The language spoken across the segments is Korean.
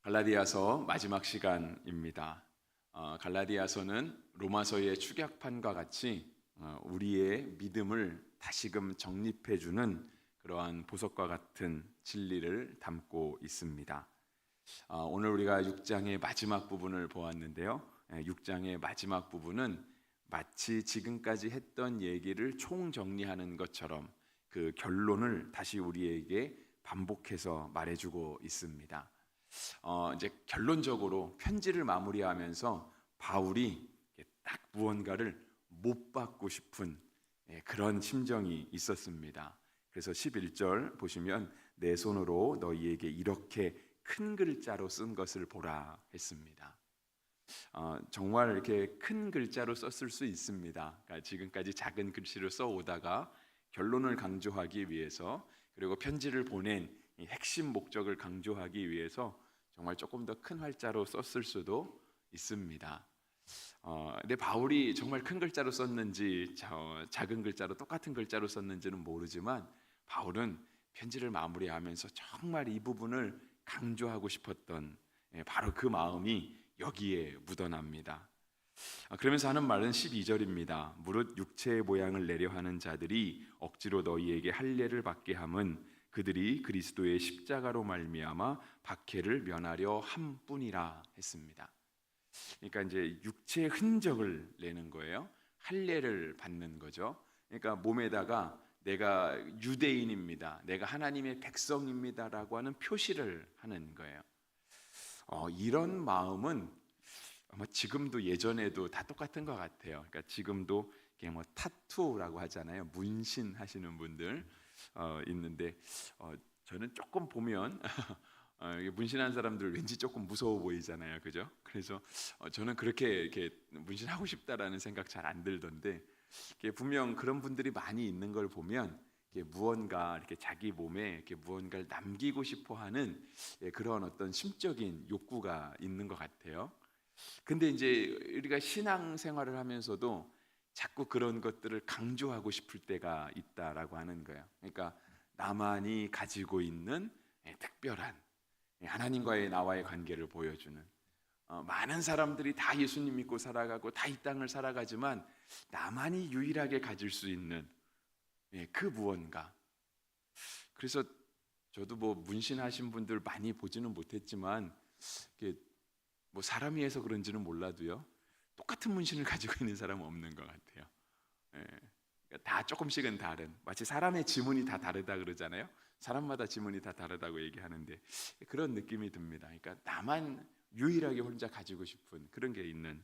갈라디아서 마지막 시간입니다. 갈라디아서는 로마서의 축약판과 같이 우리의 믿음을 다시금 정립해주는 그러한 보석과 같은 진리를 담고 있습니다. 오늘 우리가 6장의 마지막 부분을 보았는데요. 6장의 마지막 부분은 마치 지금까지 했던 얘기를 총정리하는 것처럼 그 결론을 다시 우리에게 반복해서 말해주고 있습니다. 이제 결론적으로 편지를 마무리하면서 바울이 딱 무언가를 못 받고 싶은 그런 심정이 있었습니다. 그래서 11절 보시면 내 손으로 너희에게 이렇게 큰 글자로 쓴 것을 보라 했습니다. 정말 이렇게 큰 글자로 썼을 수 있습니다. 그러니까 지금까지 작은 글씨로 써오다가 결론을 강조하기 위해서, 그리고 편지를 보낸 이 핵심 목적을 강조하기 위해서 정말 조금 더 큰 활자로 썼을 수도 있습니다. 근데 바울이 정말 큰 글자로 썼는지 작은 글자로 똑같은 글자로 썼는지는 모르지만 바울은 편지를 마무리하면서 정말 이 부분을 강조하고 싶었던 바로 그 마음이 여기에 묻어납니다. 그러면서 하는 말은 12절입니다. 무릇 육체의 모양을 내려 하는 자들이 억지로 너희에게 할례를 받게 함은 그들이 그리스도의 십자가로 말미암아 박해를 면하려 함뿐이라 했습니다. 그러니까 이제 육체의 흔적을 내는 거예요. 할례를 받는 거죠. 그러니까 몸에다가 내가 유대인입니다, 내가 하나님의 백성입니다라고 하는 표시를 하는 거예요. 이런 마음은 아마 지금도 예전에도 다 똑같은 것 같아요. 그러니까 지금도 이게 뭐 타투라고 하잖아요. 문신하시는 분들 있는데 저는 조금 보면 문신한 사람들 왠지 조금 무서워 보이잖아요, 그죠? 그래서 저는 그렇게 이렇게 문신하고 싶다라는 생각 잘 안 들던데, 분명 그런 분들이 많이 있는 걸 보면 무언가 이렇게 자기 몸에 이렇게 무언가를 남기고 싶어하는 그런 어떤 심적인 욕구가 있는 것 같아요. 근데 이제 우리가 신앙생활을 하면서도 자꾸 그런 것들을 강조하고 싶을 때가 있다라고 하는 거예요. 그러니까 나만이 가지고 있는 특별한 하나님과의 나와의 관계를 보여주는, 많은 사람들이 다 예수님 믿고 살아가고 다 이 땅을 살아가지만 나만이 유일하게 가질 수 있는 그 무언가. 그래서 저도 뭐 문신하신 분들 많이 보지는 못했지만 뭐 사람이 해서 그런지는 몰라도요, 똑같은 문신을 가지고 있는 사람은 없는 것 같아요. 그러니까 다 조금씩은 다른, 마치 사람의 지문이 다 다르다 그러잖아요. 사람마다 지문이 다 다르다고 얘기하는데 그런 느낌이 듭니다. 그러니까 나만 유일하게 혼자 가지고 싶은 그런 게 있는,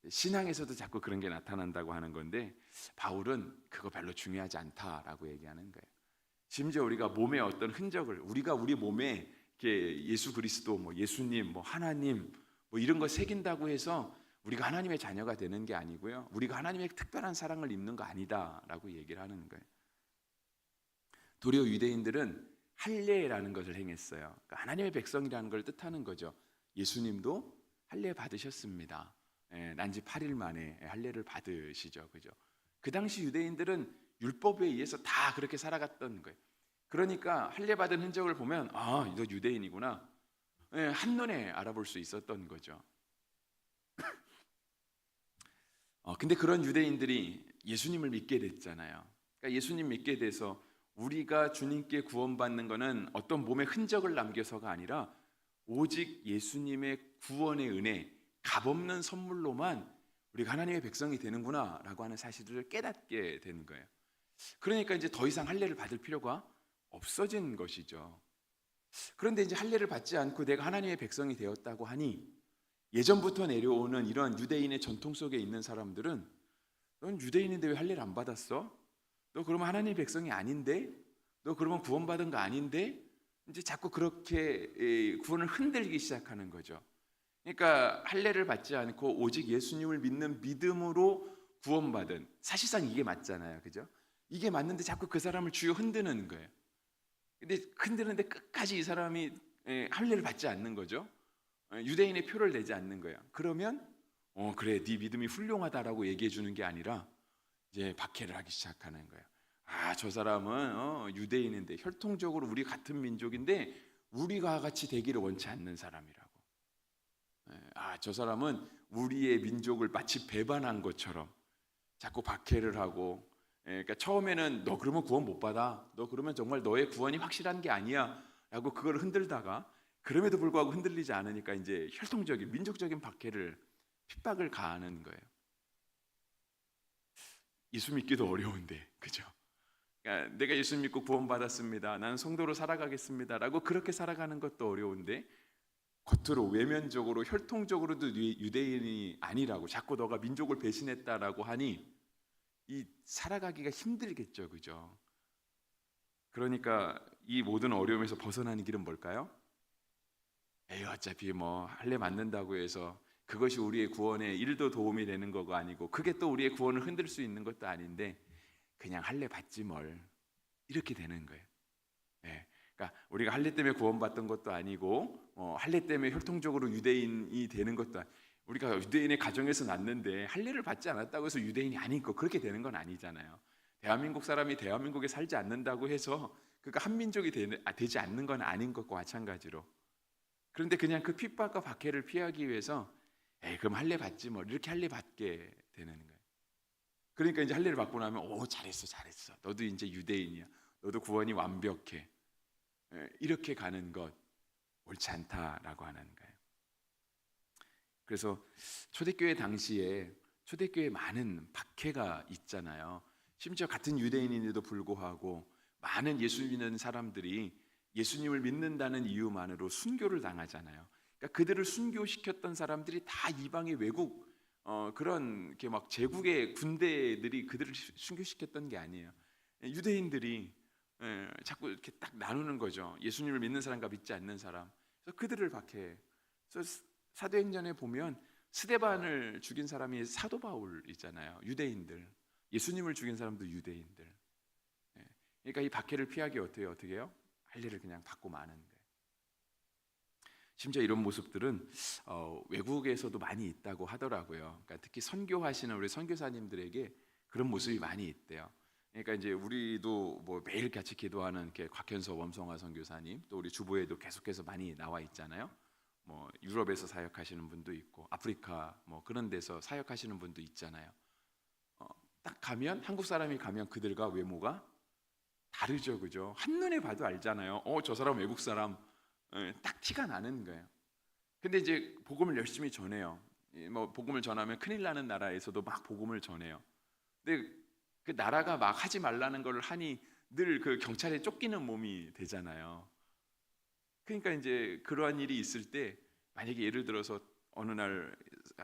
신앙에서도 자꾸 그런 게 나타난다고 하는 건데 바울은 그거 별로 중요하지 않다라고 얘기하는 거예요. 심지어 우리가 몸의 어떤 흔적을, 우리가 우리 몸에 이렇게 예수 그리스도, 뭐 예수님, 뭐 하나님, 뭐 이런 거 새긴다고 해서 우리가 하나님의 자녀가 되는 게 아니고요, 우리가 하나님의 특별한 사랑을 입는 거 아니다라고 얘기를 하는 거예요. 도리어 유대인들은 할례라는 것을 행했어요. 그러니까 하나님의 백성이라는 걸 뜻하는 거죠. 예수님도 할례 받으셨습니다. 난지 8일 만에 할례를 받으시죠, 그죠? 그 당시 유대인들은 율법에 의해서 다 그렇게 살아갔던 거예요. 그러니까 할례 받은 흔적을 보면 너 유대인이구나, 한눈에 알아볼 수 있었던 거죠. 근데 그런 유대인들이 예수님을 믿게 됐잖아요. 그러니까 예수님 믿게 돼서 우리가 주님께 구원받는 것은 어떤 몸의 흔적을 남겨서가 아니라 오직 예수님의 구원의 은혜, 값없는 선물로만 우리가 하나님의 백성이 되는구나 라고 하는 사실을 깨닫게 되는 거예요. 그러니까 이제 더 이상 할례를 받을 필요가 없어진 것이죠. 그런데 이제 할례를 받지 않고 내가 하나님의 백성이 되었다고 하니 예전부터 내려오는 이런 유대인의 전통 속에 있는 사람들은 넌 유대인인데 왜 할례를 안 받았어? 너 그러면 하나님의 백성이 아닌데? 너 그러면 구원받은 거 아닌데? 이제 자꾸 그렇게 구원을 흔들기 시작하는 거죠. 그러니까 할례를 받지 않고 오직 예수님을 믿는 믿음으로 구원받은, 사실상 이게 맞잖아요, 그죠? 이게 맞는데 자꾸 그 사람을 주여 흔드는 거예요. 근데 흔드는데 끝까지 이 사람이 할례를 받지 않는 거죠. 유대인의 표를 내지 않는 거예요. 그러면 그래, 네 믿음이 훌륭하다라고 얘기해 주는 게 아니라 이제 박해를 하기 시작하는 거예요. 저 사람은 유대인인데, 혈통적으로 우리 같은 민족인데 우리가 같이 되기를 원치 않는 사람이라고. 저 사람은 우리의 민족을 마치 배반한 것처럼 자꾸 박해를 하고, 그러니까 처음에는 너 그러면 구원 못 받아, 너 그러면 정말 너의 구원이 확실한 게 아니야 라고 그걸 흔들다가, 그럼에도 불구하고 흔들리지 않으니까 이제 혈통적인 민족적인 박해를, 핍박을 가하는 거예요. 예수 믿기도 어려운데, 그죠? 그러니까 내가 예수 믿고 구원 받았습니다, 나는 성도로 살아가겠습니다 라고 그렇게 살아가는 것도 어려운데, 겉으로 외면적으로 혈통적으로도 유대인이 아니라고 자꾸 너가 민족을 배신했다라고 하니 이 살아가기가 힘들겠죠, 그죠? 그러니까 이 모든 어려움에서 벗어나는 길은 뭘까요? 어차피 뭐 할례 맞는다고 해서 그것이 우리의 구원에 1도 도움이 되는 거가 아니고, 그게 또 우리의 구원을 흔들 수 있는 것도 아닌데, 그냥 할례 받지 뭘, 이렇게 되는 거예요. 그러니까 우리가 할례 때문에 구원받던 것도 아니고, 할례 때문에 혈통적으로 유대인이 되는 것도 우리가 유대인의 가정에서 났는데 할례를 받지 않았다고 해서 유대인이 아닌 거, 그렇게 되는 건 아니잖아요. 대한민국 사람이 대한민국에 살지 않는다고 해서 그가 한민족이 되지 않는 건 아닌 것과 마찬가지로, 그런데 그냥 그 핍박과 박해를 피하기 위해서 그럼 할례 받지 뭐, 이렇게 할례 받게 되는 거예요. 그러니까 이제 할례를 받고 나면 잘했어, 너도 이제 유대인이야, 너도 구원이 완벽해, 이렇게 가는 것 옳지 않다라고 하는 거예요. 그래서 초대교회 당시에 초대교회에 많은 박해가 있잖아요. 심지어 같은 유대인인데도 불구하고 많은 예수 믿는 사람들이 예수님을 믿는다는 이유만으로 순교를 당하잖아요. 그러니까 그들을 순교시켰던 사람들이 다 이방의 외국, 그런 이렇게 막 제국의 군대들이 그들을 순교시켰던 게 아니에요. 유대인들이 자꾸 이렇게 딱 나누는 거죠. 예수님을 믿는 사람과 믿지 않는 사람. 그래서 그들을 박해. 그래서 사도행전에 보면 스데반을 죽인 사람이 사도 바울이잖아요. 유대인들. 예수님을 죽인 사람도 유대인들. 그러니까 이 박해를 피하기 어떻게 해요? 할례를 그냥 받고 마는 거예요. 심지어 이런 모습들은 외국에서도 많이 있다고 하더라고요. 그러니까 특히 선교하시는 우리 선교사님들에게 그런 모습이 많이 있대요. 그러니까 이제 우리도 뭐 매일 같이 기도하는 이렇게 곽현서 원성화 선교사님, 또 우리 주보에도 계속해서 많이 나와 있잖아요. 뭐 유럽에서 사역하시는 분도 있고, 아프리카 뭐 그런 데서 사역하시는 분도 있잖아요. 딱 가면, 한국 사람이 가면 그들과 외모가 다르죠, 그죠? 한눈에 봐도 알잖아요. 저 사람 외국 사람, 딱 티가 나는 거예요. 근데 이제 복음을 열심히 전해요. 뭐 복음을 전하면 큰일 나는 나라에서도 막 복음을 전해요. 근데 그 나라가 막 하지 말라는 걸 하니 늘 그 경찰에 쫓기는 몸이 되잖아요. 그러니까 이제 그러한 일이 있을 때, 만약에 예를 들어서 어느 날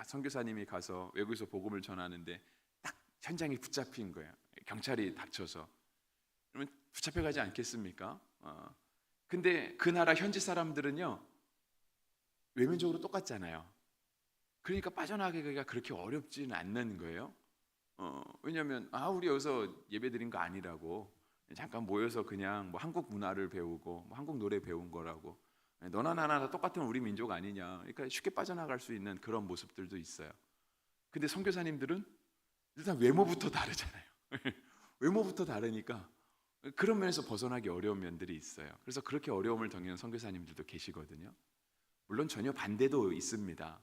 선교사님이 가서 외국에서 복음을 전하는데 딱 현장에 붙잡힌 거예요. 경찰이 닥쳐서. 그러면 붙잡혀가지 않겠습니까? 근데 그 나라 현지 사람들은요, 외면적으로 똑같잖아요. 그러니까 빠져나가기가 그렇게 어렵지는 않는 거예요. 왜냐하면 우리 여기서 예배드린 거 아니라고, 잠깐 모여서 그냥 뭐 한국 문화를 배우고 뭐 한국 노래 배운 거라고, 너나 나나 다 똑같은 우리 민족 아니냐, 그러니까 쉽게 빠져나갈 수 있는 그런 모습들도 있어요. 근데 선교사님들은 일단 외모부터 다르잖아요. 외모부터 다르니까 그런 면에서 벗어나기 어려운 면들이 있어요. 그래서 그렇게 어려움을 겪는 선교사님들도 계시거든요. 물론 전혀 반대도 있습니다.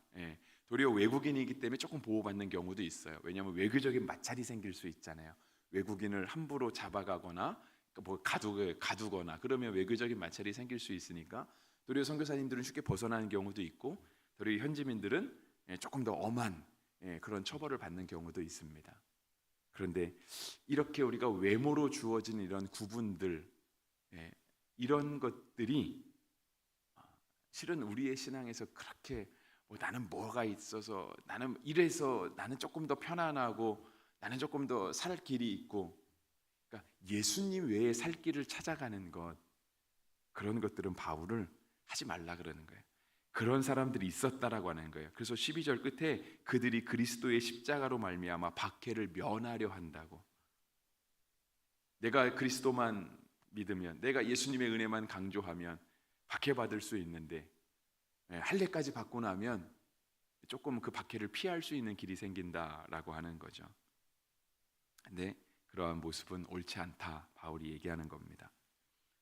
도리어 외국인이기 때문에 조금 보호받는 경우도 있어요. 왜냐하면 외교적인 마찰이 생길 수 있잖아요. 외국인을 함부로 잡아가거나 뭐 가두거나 그러면 외교적인 마찰이 생길 수 있으니까 도리어 선교사님들은 쉽게 벗어나는 경우도 있고, 도리어 현지민들은 조금 더 엄한 그런 처벌을 받는 경우도 있습니다. 그런데 이렇게 우리가 외모로 주어진 이런 구분들, 이런 것들이 실은 우리의 신앙에서 그렇게 나는 뭐가 있어서, 나는 이래서 나는 조금 더 편안하고 나는 조금 더 살 길이 있고, 그러니까 예수님 외에 살 길을 찾아가는 것, 그런 것들은 바울을 하지 말라 그러는 거예요. 그런 사람들이 있었다라고 하는 거예요. 그래서 12절 끝에 그들이 그리스도의 십자가로 말미암아 박해를 면하려 한다고. 내가 그리스도만 믿으면, 내가 예수님의 은혜만 강조하면 박해받을 수 있는데, 할례까지 받고 나면 조금 그 박해를 피할 수 있는 길이 생긴다라고 하는 거죠. 근데 그러한 모습은 옳지 않다, 바울이 얘기하는 겁니다.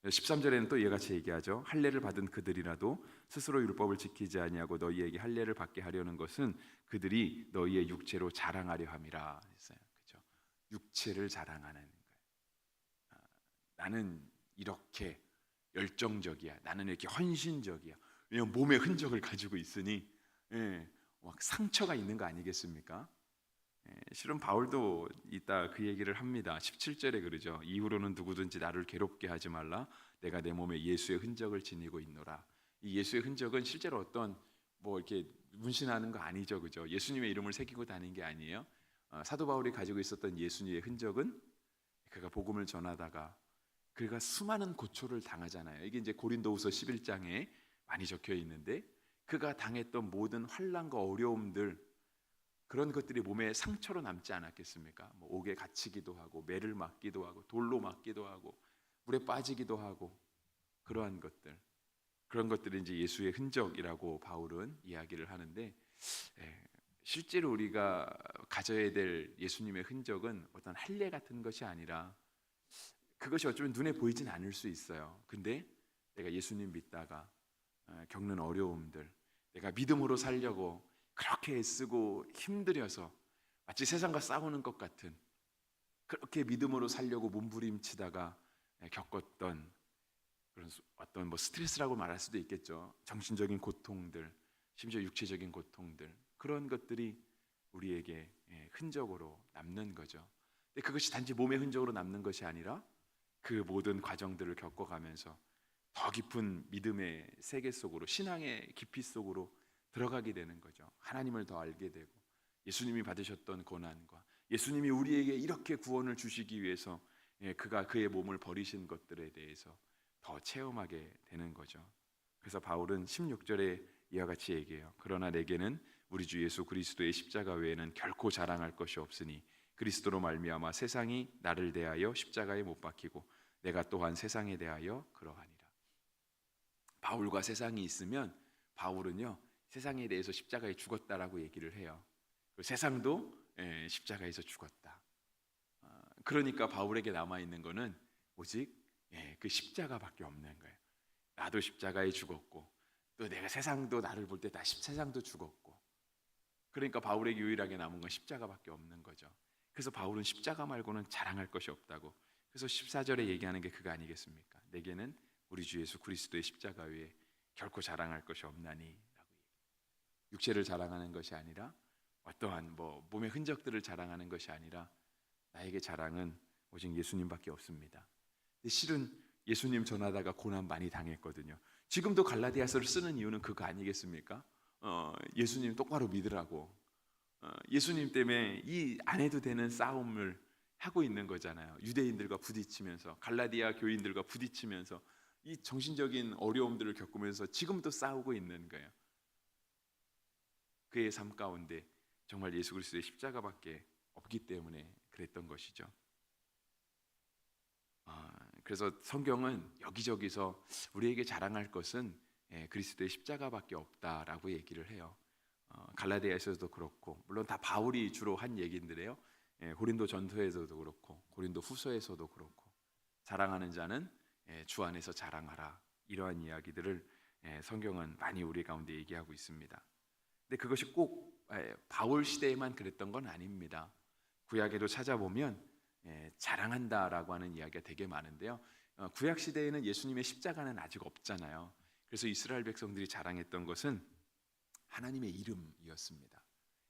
13절에는 또 이와 같이 얘기하죠. 할례를 받은 그들이라도 스스로 율법을 지키지 아니하고 너희에게 할례를 받게 하려는 것은 그들이 너희의 육체로 자랑하려 함이라 했어요. 그렇죠? 육체를 자랑하는 거예요. 나는 이렇게 열정적이야. 나는 이렇게 헌신적이야. 왜냐하면 몸의 흔적을 가지고 있으니 막 상처가 있는 거 아니겠습니까? 실은 바울도 이따 그 얘기를 합니다. 17절에 그러죠. 이후로는 누구든지 나를 괴롭게 하지 말라. 내가 내 몸에 예수의 흔적을 지니고 있노라. 이 예수의 흔적은 실제로 어떤 뭐 이렇게 문신하는 거 아니죠, 그죠? 예수님의 이름을 새기고 다닌 게 아니에요. 사도 바울이 가지고 있었던 예수님의 흔적은 그가 복음을 전하다가 그가 수많은 고초를 당하잖아요. 이게 이제 고린도후서 11장에 많이 적혀 있는데 그가 당했던 모든 환난과 어려움들 그런 것들이 몸에 상처로 남지 않았겠습니까? 뭐 옥에 갇히기도 하고 매를 맞기도 하고 돌로 맞기도 하고 물에 빠지기도 하고 그러한 것들 그런 것들이 이제 예수의 흔적이라고 바울은 이야기를 하는데 실제로 우리가 가져야 될 예수님의 흔적은 어떤 할례 같은 것이 아니라 그것이 어쩌면 눈에 보이진 않을 수 있어요. 근데 내가 예수님 믿다가 겪는 어려움들 내가 믿음으로 살려고 그렇게 애쓰고 힘들여서 마치 세상과 싸우는 것 같은 그렇게 믿음으로 살려고 몸부림치다가 겪었던 그런 어떤 뭐 스트레스라고 말할 수도 있겠죠. 정신적인 고통들, 심지어 육체적인 고통들 그런 것들이 우리에게 흔적으로 남는 거죠. 근데 그것이 단지 몸의 흔적으로 남는 것이 아니라 그 모든 과정들을 겪어가면서 더 깊은 믿음의 세계 속으로 신앙의 깊이 속으로 들어가게 되는 거죠. 하나님을 더 알게 되고 예수님이 받으셨던 고난과 예수님이 우리에게 이렇게 구원을 주시기 위해서 그가 그의 몸을 버리신 것들에 대해서 더 체험하게 되는 거죠. 그래서 바울은 16절에 이와 같이 얘기해요. 그러나 내게는 우리 주 예수 그리스도의 십자가 외에는 결코 자랑할 것이 없으니 그리스도로 말미암아 세상이 나를 대하여 십자가에 못 박히고 내가 또한 세상에 대하여 그러하니라. 바울과 세상이 있으면 바울은요 세상에 대해서 십자가에 죽었다라고 얘기를 해요. 세상도 십자가에서 죽었다. 그러니까 바울에게 남아 있는 거는 오직 그 십자가밖에 없는 거예요. 나도 십자가에 죽었고 또 내가 세상도 나를 볼 때 다 세상도 죽었고 그러니까 바울에게 유일하게 남은 건 십자가밖에 없는 거죠. 그래서 바울은 십자가 말고는 자랑할 것이 없다고. 그래서 14절에 얘기하는 게 그거 아니겠습니까? 내게는 우리 주 예수 그리스도의 십자가 외에 결코 자랑할 것이 없나니 라고 육체를 자랑하는 것이 아니라 어떠한 뭐 몸의 흔적들을 자랑하는 것이 아니라 나에게 자랑은 오직 예수님밖에 없습니다. 근데 실은 예수님 전하다가 고난 많이 당했거든요. 지금도 갈라디아서를 쓰는 이유는 그거 아니겠습니까? 예수님 똑바로 믿으라고. 예수님 때문에 이 안 해도 되는 싸움을 하고 있는 거잖아요. 유대인들과 부딪히면서 갈라디아 교인들과 부딪히면서 이 정신적인 어려움들을 겪으면서 지금도 싸우고 있는 거예요. 그의 삶 가운데 정말 예수 그리스도의 십자가밖에 없기 때문에 그랬던 것이죠. 그래서 성경은 여기저기서 우리에게 자랑할 것은 그리스도의 십자가밖에 없다라고 얘기를 해요. 갈라디아에서도 그렇고 물론 다 바울이 주로 한 얘기인데요. 고린도 전서에서도 그렇고 고린도 후서에서도 그렇고 자랑하는 자는 주 안에서 자랑하라 이러한 이야기들을 성경은 많이 우리 가운데 얘기하고 있습니다. 근데 그것이 꼭 바울 시대에만 그랬던 건 아닙니다. 구약에도 찾아보면 자랑한다라고 하는 이야기가 되게 많은데요. 구약 시대에는 예수님의 십자가는 아직 없잖아요. 그래서 이스라엘 백성들이 자랑했던 것은 하나님의 이름이었습니다.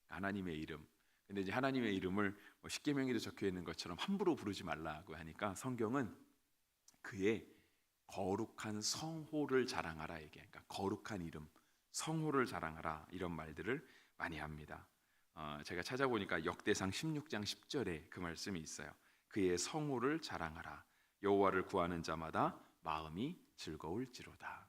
하나님의 이름. 근데 이제 하나님의 이름을 십계명에도 적혀 있는 것처럼 함부로 부르지 말라고 하니까 성경은 그의 거룩한 성호를 자랑하라 얘기해요. 그러니까 거룩한 이름, 성호를 자랑하라 이런 말들을 많이 합니다. 제가 찾아보니까 역대상 16장 10절에 그 말씀이 있어요. 그의 성호를 자랑하라. 여호와를 구하는 자마다 마음이 즐거울지로다.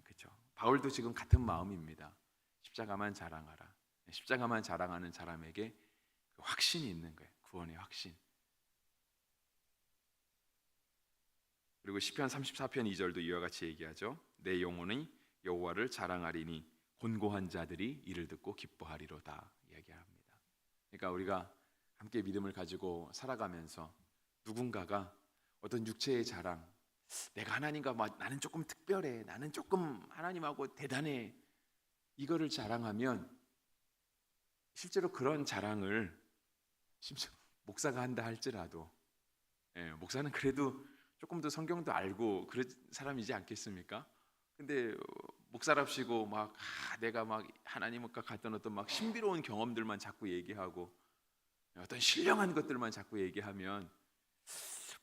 그렇죠. 바울도 지금 같은 마음입니다. 십자가만 자랑하라. 십자가만 자랑하는 사람에게 그 확신이 있는 거예요. 구원의 확신. 그리고 시편 34편 2절도 이와 같이 얘기하죠. 내 영혼이 여호와를 자랑하리니 곤고한 자들이 이를 듣고 기뻐하리로다 이야기합니다. 그러니까 우리가 함께 믿음을 가지고 살아가면서 누군가가 어떤 육체의 자랑, 내가 하나님과 나는 조금 특별해, 나는 조금 하나님하고 대단해, 이거를 자랑하면 실제로 그런 자랑을 심지어 목사가 한다 할지라도 목사는 그래도 조금 더 성경도 알고 그런 사람이지 않겠습니까? 근데 목사랍시고 내가 하나님과 갔던 어떤 신비로운 경험들만 자꾸 얘기하고 어떤 신령한 것들만 자꾸 얘기하면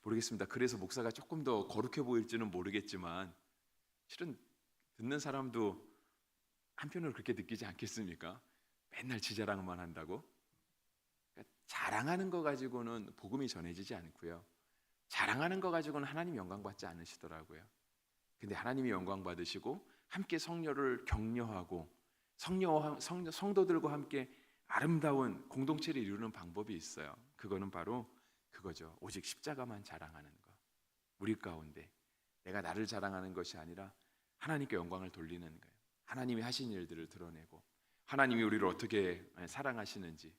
모르겠습니다. 그래서 목사가 조금 더 거룩해 보일지는 모르겠지만 실은 듣는 사람도 한편으로 그렇게 느끼지 않겠습니까? 맨날 지 자랑만 한다고? 그러니까 자랑하는 거 가지고는 복음이 전해지지 않고요. 자랑하는 거 가지고는 하나님 영광 받지 않으시더라고요. 근데 하나님이 영광 받으시고 함께 성녀를 격려하고 성도들과 함께 아름다운 공동체를 이루는 방법이 있어요. 그거는 바로 그거죠. 오직 십자가만 자랑하는 것. 우리 가운데 내가 나를 자랑하는 것이 아니라 하나님께 영광을 돌리는 거예요. 하나님이 하신 일들을 드러내고 하나님이 우리를 어떻게 사랑하시는지,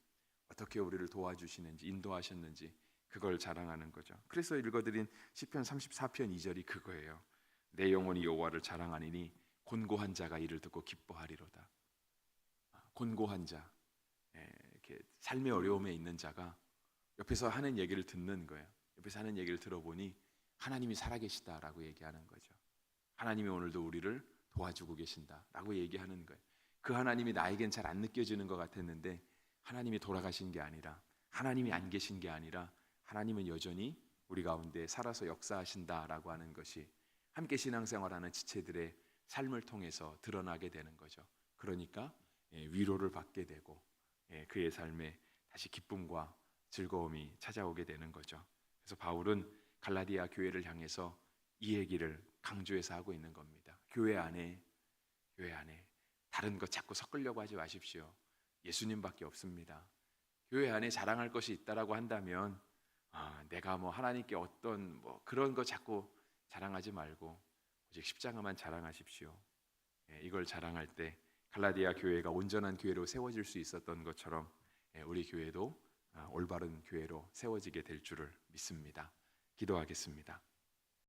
어떻게 우리를 도와주시는지, 인도하셨는지 그걸 자랑하는 거죠. 그래서 읽어드린 시편 34편 2절이 그거예요. 내 영혼이 여호와를 자랑하니니 곤고한 자가 이를 듣고 기뻐하리로다. 곤고한 자, 이렇게 삶의 어려움에 있는 자가 옆에서 하는 얘기를 듣는 거예요. 옆에서 하는 얘기를 들어보니 하나님이 살아계시다라고 얘기하는 거죠. 하나님이 오늘도 우리를 도와주고 계신다라고 얘기하는 거예요. 그 하나님이 나에겐 잘 안 느껴지는 것 같았는데 하나님이 돌아가신 게 아니라, 하나님이 안 계신 게 아니라 하나님은 여전히 우리 가운데 살아서 역사하신다라고 하는 것이 함께 신앙생활하는 지체들의 삶을 통해서 드러나게 되는 거죠. 그러니까 위로를 받게 되고 그의 삶에 다시 기쁨과 즐거움이 찾아오게 되는 거죠. 그래서 바울은 갈라디아 교회를 향해서 이 얘기를 강조해서 하고 있는 겁니다. 교회 안에 다른 것 자꾸 섞으려고 하지 마십시오. 예수님밖에 없습니다. 교회 안에 자랑할 것이 있다라고 한다면 내가 하나님께 어떤 그런 거 자꾸 자랑하지 말고 오직 십자가만 자랑하십시오. 이걸 자랑할 때 갈라디아 교회가 온전한 교회로 세워질 수 있었던 것처럼 우리 교회도 올바른 교회로 세워지게 될 줄을 믿습니다. 기도하겠습니다.